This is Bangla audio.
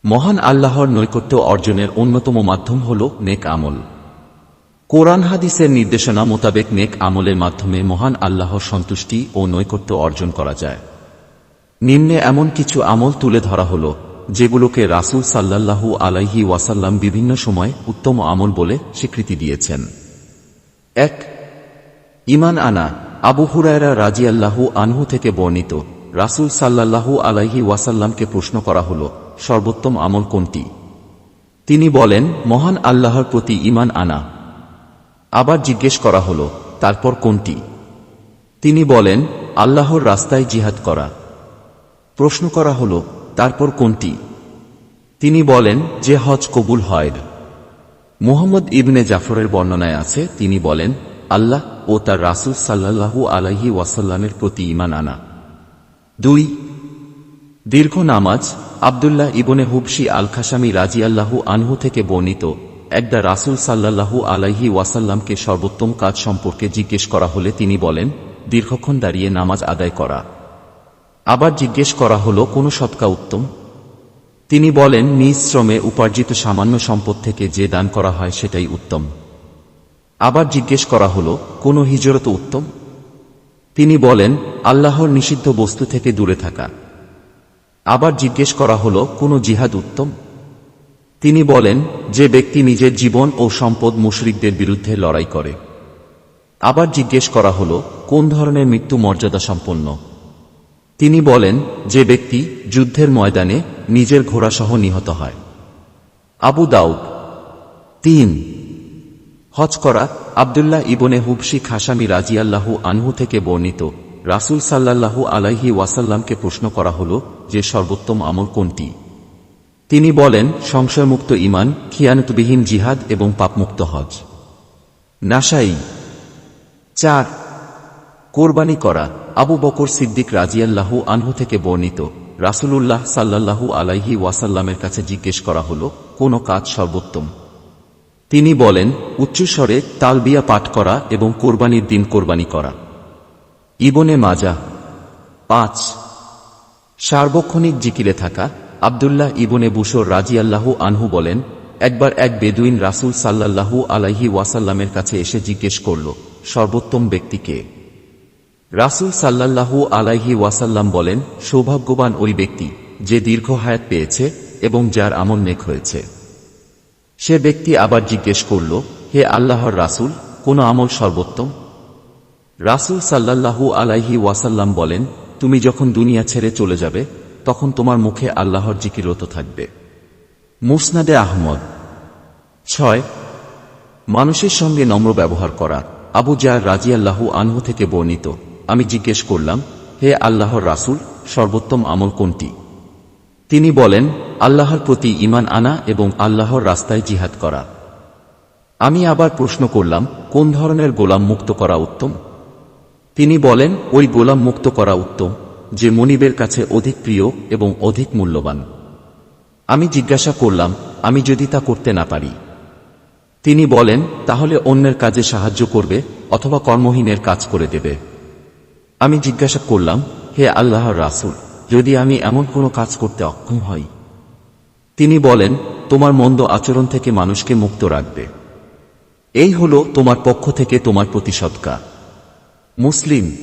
মহান আল্লাহর নৈকট্য অর্জনের অন্যতম মাধ্যম হল নেক আমল। কোরআন হাদিসের নির্দেশনা মোতাবেক নেক আমলের মাধ্যমে মহান আল্লাহর সন্তুষ্টি ও নৈকট্য অর্জন করা যায়। নিম্নে এমন কিছু আমল তুলে ধরা হল যেগুলোকে রাসূল সাল্লাল্লাহু আলাইহি ওয়াসাল্লাম বিভিন্ন সময় উত্তম আমল বলে স্বীকৃতি দিয়েছেন। ১. ঈমান আনা। আবু হুরায়রা রাদিয়াল্লাহু আনহু থেকে বর্ণিত, রাসূল সাল্লাল্লাহু আলাইহি ওয়াসাল্লামকে প্রশ্ন করা হল, সর্বোত্তম আমল কোনটি? তিনি বলেন, মহান আল্লাহর প্রতি ঈমান আনা। আবার জিজ্ঞেস করা হল, তারপর কোনটি? তিনি বলেন, আল্লাহর রাস্তায় জিহাদ করা। প্রশ্ন করা হল, তারপর কোনটি? তিনি বলেন, যে হজ কবুল হয়। মুহাম্মদ ইবনে জাফরের বর্ণনায় আছে, তিনি বলেন, আল্লাহ ও তার রাসূল সাল্লাল্লাহু আলাইহি ওয়াসাল্লামের প্রতি ঈমান আনা। ২. দীর্ঘ নামাজ। আব্দুল্লাহ ইবনে হুবশি আল খাশামি রাদিয়াল্লাহু আনহু থেকে বর্ণিত, একদা রাসূল সাল্লাল্লাহু আলাইহি ওয়াসাল্লামকে সর্বোত্তম কাজ সম্পর্কে জিজ্ঞেস করা হলে তিনি বলেন, দীর্ঘক্ষণ দাঁড়িয়ে নামাজ আদায় করা। আবার জিজ্ঞেস করা হল, কোন সদকা উত্তম? তিনি বলেন, নিজ শ্রমে উপার্জিত সামান্য সম্পদ থেকে যে দান করা হয় সেটাই উত্তম। আবার জিজ্ঞেস করা হল, কোন হিজরত উত্তম? তিনি বলেন, আল্লাহর নিষিদ্ধ বস্তু থেকে দূরে থাকা। আবার জিজ্ঞেস করা হল, কোন জিহাদ উত্তম? তিনি বলেন, যে ব্যক্তি নিজের জীবন ও সম্পদ মুশরিকদের বিরুদ্ধে লড়াই করে। আবার জিজ্ঞেস করা হল, কোন ধরনের মৃত্যু মর্যাদা সম্পন্ন? তিনি বলেন, যে ব্যক্তি যুদ্ধের ময়দানে নিজের ঘোড়াসহ নিহত হয়। আবু দাউদ। ৩. হজ করা। আব্দুল্লাহ ইবনে হুবশি খাশামি রাদিয়াল্লাহু আনহু থেকে বর্ণিত, রাসূল সাল্লাল্লাহু আলাইহি ওয়াসাল্লামকে প্রশ্ন করা হল, যে সর্বোত্তম আমল কোনটি? তিনি বলেন, সংশয়মুক্ত ঈমান, খিয়ানতবিহীন জিহাদ এবং পাপমুক্ত হজ। নাসাঈ। ৪. কোরবানি করা। আবু বকর সিদ্দিক রাদিয়াল্লাহু আনহু থেকে বর্ণিত, রাসূলুল্লাহ সাল্লাল্লাহু আলাইহি ওয়াসাল্লামের কাছে জিজ্ঞেস করা হল, কোন কাজ সর্বোত্তম? তিনি বলেন, উচ্চস্বরে তালবিয়া পাঠ করা এবং কোরবানির দিন কোরবানি করা। ইবনে মাজাহ। ৫. সার্বক্ষণিক জিকিরে থাকা। আব্দুল্লাহ ইবনে বুশর রাদিয়াল্লাহু আনহু বলেন, একবার এক বেদুইন রাসূল সাল্লাল্লাহু আলাইহি ওয়াসাল্লামের কাছে এসে জিজ্ঞেস করল, সর্বোত্তম ব্যক্তি কে? রাসূল সাল্লাল্লাহু আলাইহি ওয়াসাল্লাম বলেন, সৌভাগ্যবান ওই ব্যক্তি যে দীর্ঘ হায়াত পেয়েছে এবং যার আমল নেক হয়েছে। সে ব্যক্তি আবার জিজ্ঞেস করল, হে আল্লাহর রাসূল, কোন আমল সর্বোত্তম? রাসূল সাল্লাল্লাহু আলাইহি ওয়াসাল্লাম বলেন, তুমি যখন দুনিয়া ছেড়ে চলে যাবে তখন তোমার মুখে আল্লাহর জিকিরত থাকবে। মুসনাদে আহমদ। ৬. মানুষের সঙ্গে নম্র ব্যবহার করা। আবু যার রাদিয়াল্লাহু আনহু থেকে বর্ণিত, আমি জিজ্ঞেস করলাম, হে আল্লাহর রাসূল, সর্বোত্তম আমল কোনটি? তিনি বলেন, আল্লাহর প্রতি ঈমান আনা এবং আল্লাহর রাস্তায় জিহাদ করা। আমি আবার প্রশ্ন করলাম, কোন ধরনের গোলাম মুক্ত করা উত্তম? তিনি বলেন, ওই গোলাম মুক্ত করা উত্তম যে মনিবের কাছে অধিক প্রিয় এবং অধিক মূল্যবান। আমি জিজ্ঞাসা করলাম, আমি যদি তা করতে না পারি? তিনি বলেন, তাহলে অন্যের কাজে সাহায্য করবে অথবা কর্মহীনের কাজ করে দেবে। আমি জিজ্ঞাসা করলাম, হে আল্লাহর রাসূল, যদি আমি এমন কোনো কাজ করতে অক্ষম হই? তিনি বলেন, তোমার মন্দ আচরণ থেকে মানুষকে মুক্ত রাখবে। এই হলো তোমার পক্ষ থেকে তোমার প্রতি সদকা। মুসলিম।